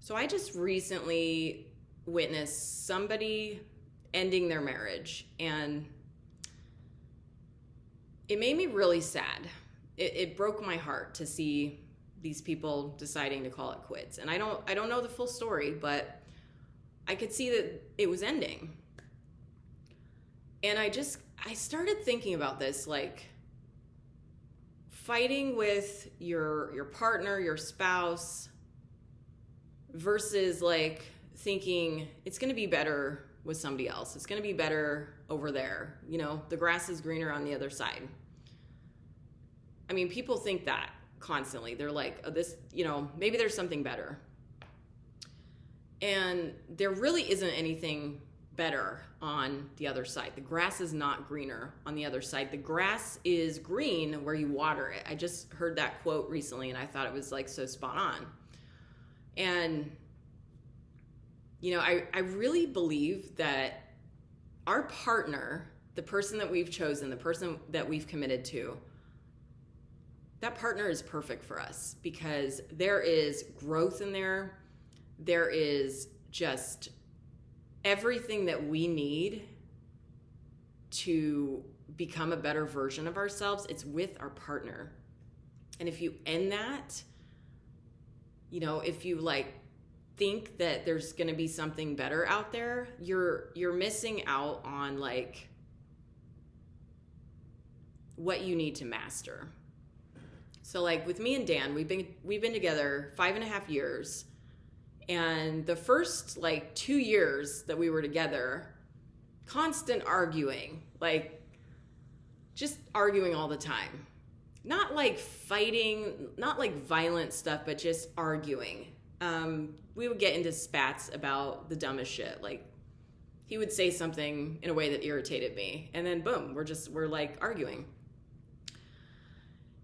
So I just recently witnessed somebody ending their marriage, and it made me really sad. It broke my heart to see these people deciding to call it quits. And I don't know the full story, but I could see that it was ending. And I started thinking about this, like fighting with your partner, your spouse, versus like thinking it's going to be better with somebody else. It's going to be better over there. You know, the grass is greener on the other side. I mean, people think that constantly. They're like, oh, this, you know, maybe there's something better. And there really isn't anything better on the other side. The grass is not greener on the other side. The grass is green where you water it. I just heard that quote recently and I thought it was like so spot on. And, you know, I really believe that our partner, the person that we've chosen, the person that we've committed to, that partner is perfect for us because there is growth in there. There is just everything that we need to become a better version of ourselves. It's with our partner. And if you end that, you know, if you like think that there's going to be something better out there, you're missing out on like what you need to master. So like with me and Dan, we've been together 5.5 years. And the first like 2 years that we were together, constant arguing, like just arguing all the time. Not like fighting, not like violent stuff, but just arguing. We would get into spats about the dumbest shit. Like he would say something in a way that irritated me. And then boom, we're like arguing.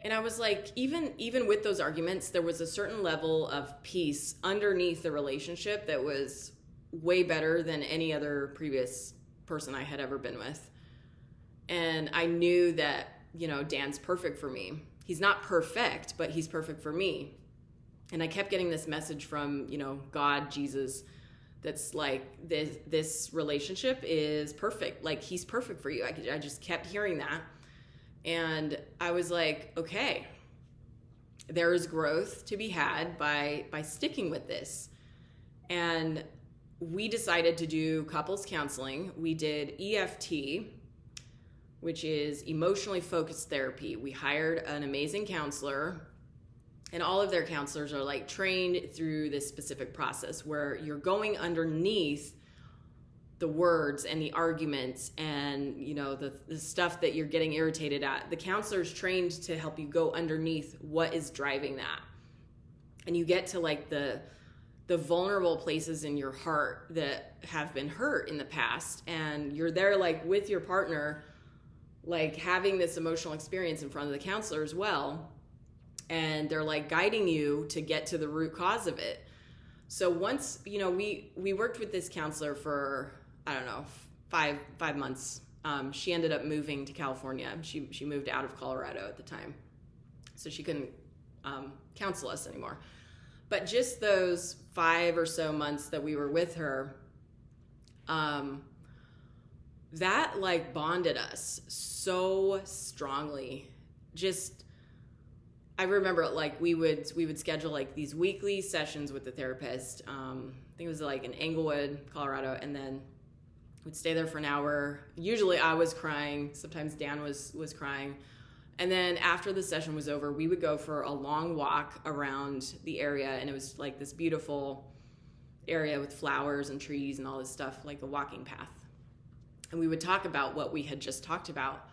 And I was like, even with those arguments, there was a certain level of peace underneath the relationship that was way better than any other previous person I had ever been with. And I knew that, you know, Dan's perfect for me. He's not perfect, but he's perfect for me. And I kept getting this message from, you know, God, Jesus, that's like, this relationship is perfect. Like, he's perfect for you. I just kept hearing that. And I was like, okay, there is growth to be had by sticking with this. And we decided to do couples counseling. We did EFT, which is emotionally focused therapy. We hired an amazing counselor, and all of their counselors are like trained through this specific process where you're going underneath the words and the arguments and, you know, the stuff that you're getting irritated at. The counselor's trained to help you go underneath what is driving that. And you get to like the vulnerable places in your heart that have been hurt in the past. And you're there like with your partner, like having this emotional experience in front of the counselor as well. And they're like guiding you to get to the root cause of it. So once, you know, we worked with this counselor for, I don't know, five months. She ended up moving to California. She moved out of Colorado at the time. So she couldn't counsel us anymore. But just those 5 or so months that we were with her, that like bonded us so strongly. Just, I remember like we would schedule like these weekly sessions with the therapist. I think it was like in Englewood, Colorado, and then we'd stay there for an hour. Usually I was crying. Sometimes Dan was crying. And then after the session was over, we would go for a long walk around the area. And it was like this beautiful area with flowers and trees and all this stuff, like a walking path. And we would talk about what we had just talked about.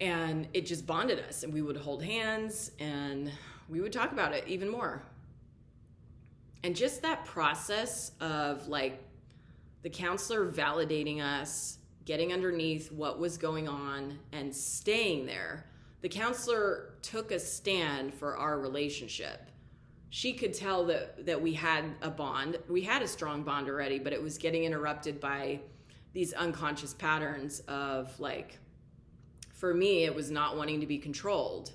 And it just bonded us. And we would hold hands and we would talk about it even more. And just that process of like, the counselor validating us, getting underneath what was going on and staying there. The counselor took a stand for our relationship. She could tell that we had a bond. We had a strong bond already, but it was getting interrupted by these unconscious patterns of like, for me, it was not wanting to be controlled.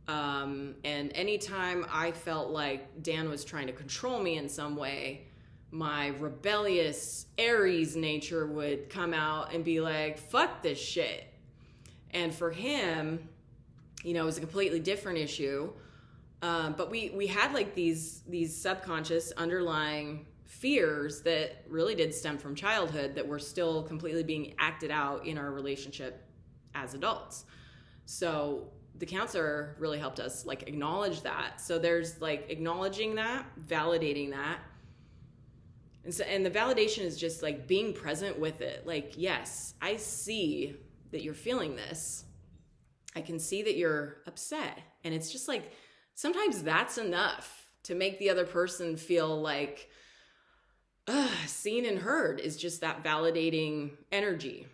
And anytime I felt like Dan was trying to control me in some way, my rebellious Aries nature would come out and be like, fuck this shit. And for him, it was a completely different issue. But we had like these subconscious underlying fears that really did stem from childhood that were still completely being acted out in our relationship as adults. So the counselor really helped us like acknowledge that. So there's like acknowledging that, validating that. And the validation is just like being present with it. Like, yes, I see that you're feeling this. I can see that you're upset. And it's just like, sometimes that's enough to make the other person feel like seen and heard, is just that validating energy.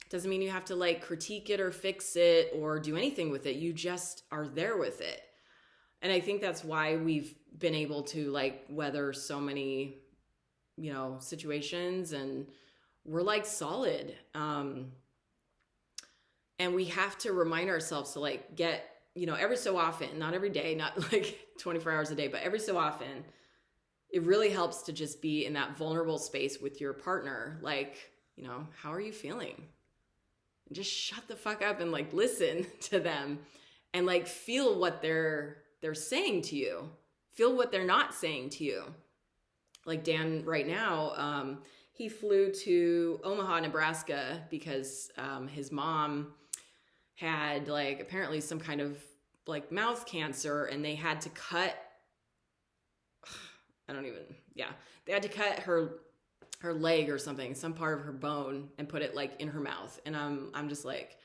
Doesn't mean you have to like critique it or fix it or do anything with it. You just are there with it. And I think that's why we've been able to like weather so many, situations, and we're like solid. And we have to remind ourselves to like get, every so often, not every day, not like 24 hours a day, but every so often, it really helps to just be in that vulnerable space with your partner. Like, how are you feeling? And just shut the fuck up and like listen to them and like feel what they're saying to you. Feel what they're not saying to you. Like Dan right now, he flew to Omaha, Nebraska because his mom had like apparently some kind of like mouth cancer, and they had to cut they had to cut her leg or something, some part of her bone, and put it like in her mouth. And I'm just like,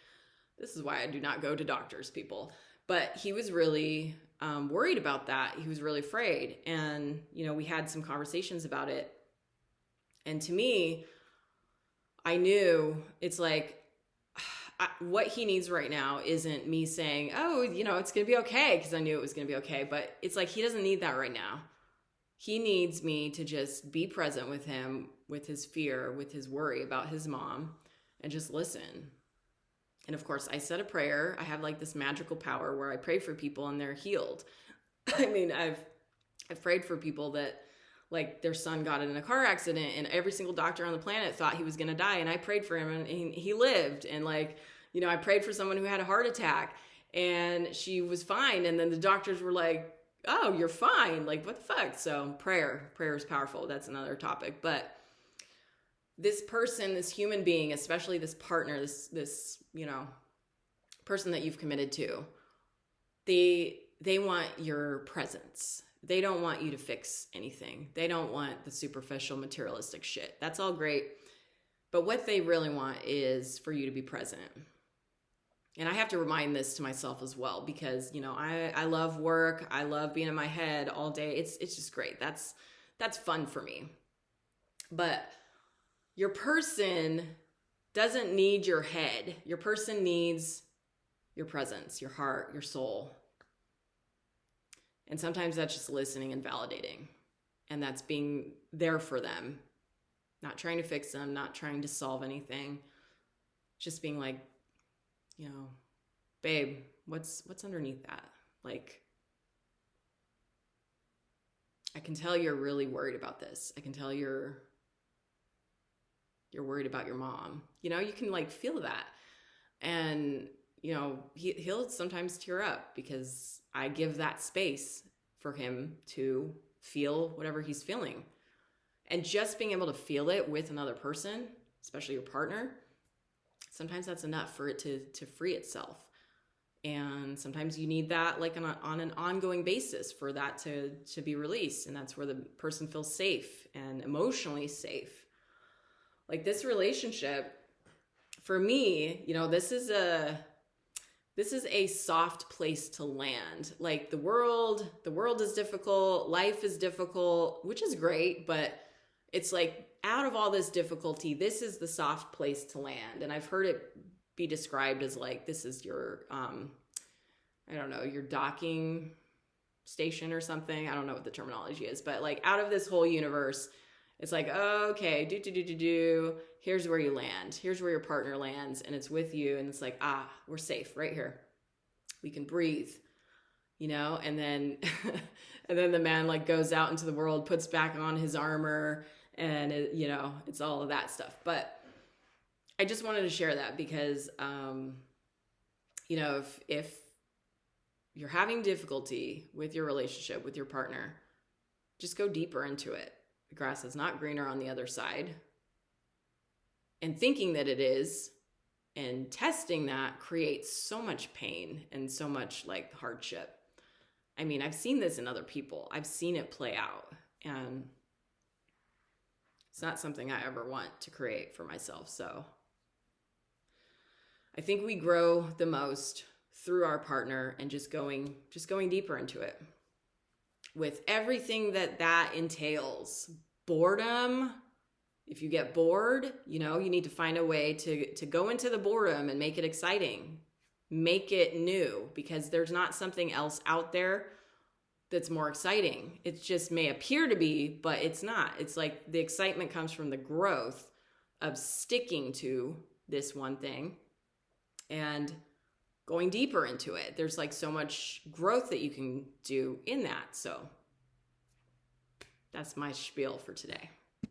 this is why I do not go to doctors, people. But he was really worried about that. He was really afraid. And, we had some conversations about it. And to me, I knew it's like, what he needs right now isn't me saying, oh, it's going to be okay, because I knew it was going to be okay. But it's like, he doesn't need that right now. He needs me to just be present with him, with his fear, with his worry about his mom, and just listen. And of course, I said a prayer. I have like this magical power where I pray for people and they're healed. I mean, I've prayed for people that like their son got in a car accident and every single doctor on the planet thought he was going to die. And I prayed for him and he lived. And like, I prayed for someone who had a heart attack and she was fine. And then the doctors were like, oh, you're fine. Like, what the fuck? So prayer is powerful. That's another topic. But this person, this human being, especially this partner, this person that you've committed to, they want your presence. They don't want you to fix anything. They don't want the superficial materialistic shit. That's all great. But what they really want is for you to be present. And I have to remind this to myself as well, because, I love work. I love being in my head all day. It's just great. That's fun for me. But your person doesn't need your head. Your person needs your presence, your heart, your soul. And sometimes that's just listening and validating. And that's being there for them. Not trying to fix them, not trying to solve anything. Just being like, babe, what's underneath that? Like, I can tell you're really worried about this. I can tell you're worried about your mom. You can like feel that. And, he'll sometimes tear up because I give that space for him to feel whatever he's feeling. And just being able to feel it with another person, especially your partner, sometimes that's enough for it to free itself. And sometimes you need that like on an ongoing basis for that to be released. And that's where the person feels safe and emotionally safe. Like this relationship, for me, this is a soft place to land. Like the world is difficult, life is difficult, which is great, but it's like out of all this difficulty, this is the soft place to land. And I've heard it be described as like, this is your, your docking station or something. I don't know what the terminology is, but like out of this whole universe, it's like, okay, here's where you land. Here's where your partner lands, and it's with you, and it's like, we're safe right here. We can breathe. and then and then the man like goes out into the world, puts back on his armor, and it's all of that stuff. But I just wanted to share that because if you're having difficulty with your relationship with your partner, just go deeper into it. The grass is not greener on the other side. And thinking that it is and testing that creates so much pain and so much like hardship. I mean, I've seen this in other people. I've seen it play out, and it's not something I ever want to create for myself. So I think we grow the most through our partner and just going deeper into it with everything that entails. Boredom. If you get bored, you need to find a way to go into the boredom and make it exciting, make it new, because there's not something else out there that's more exciting. It just may appear to be, but it's not. It's like the excitement comes from the growth of sticking to this one thing and going deeper into it. There's like so much growth that you can do in that. So that's my spiel for today.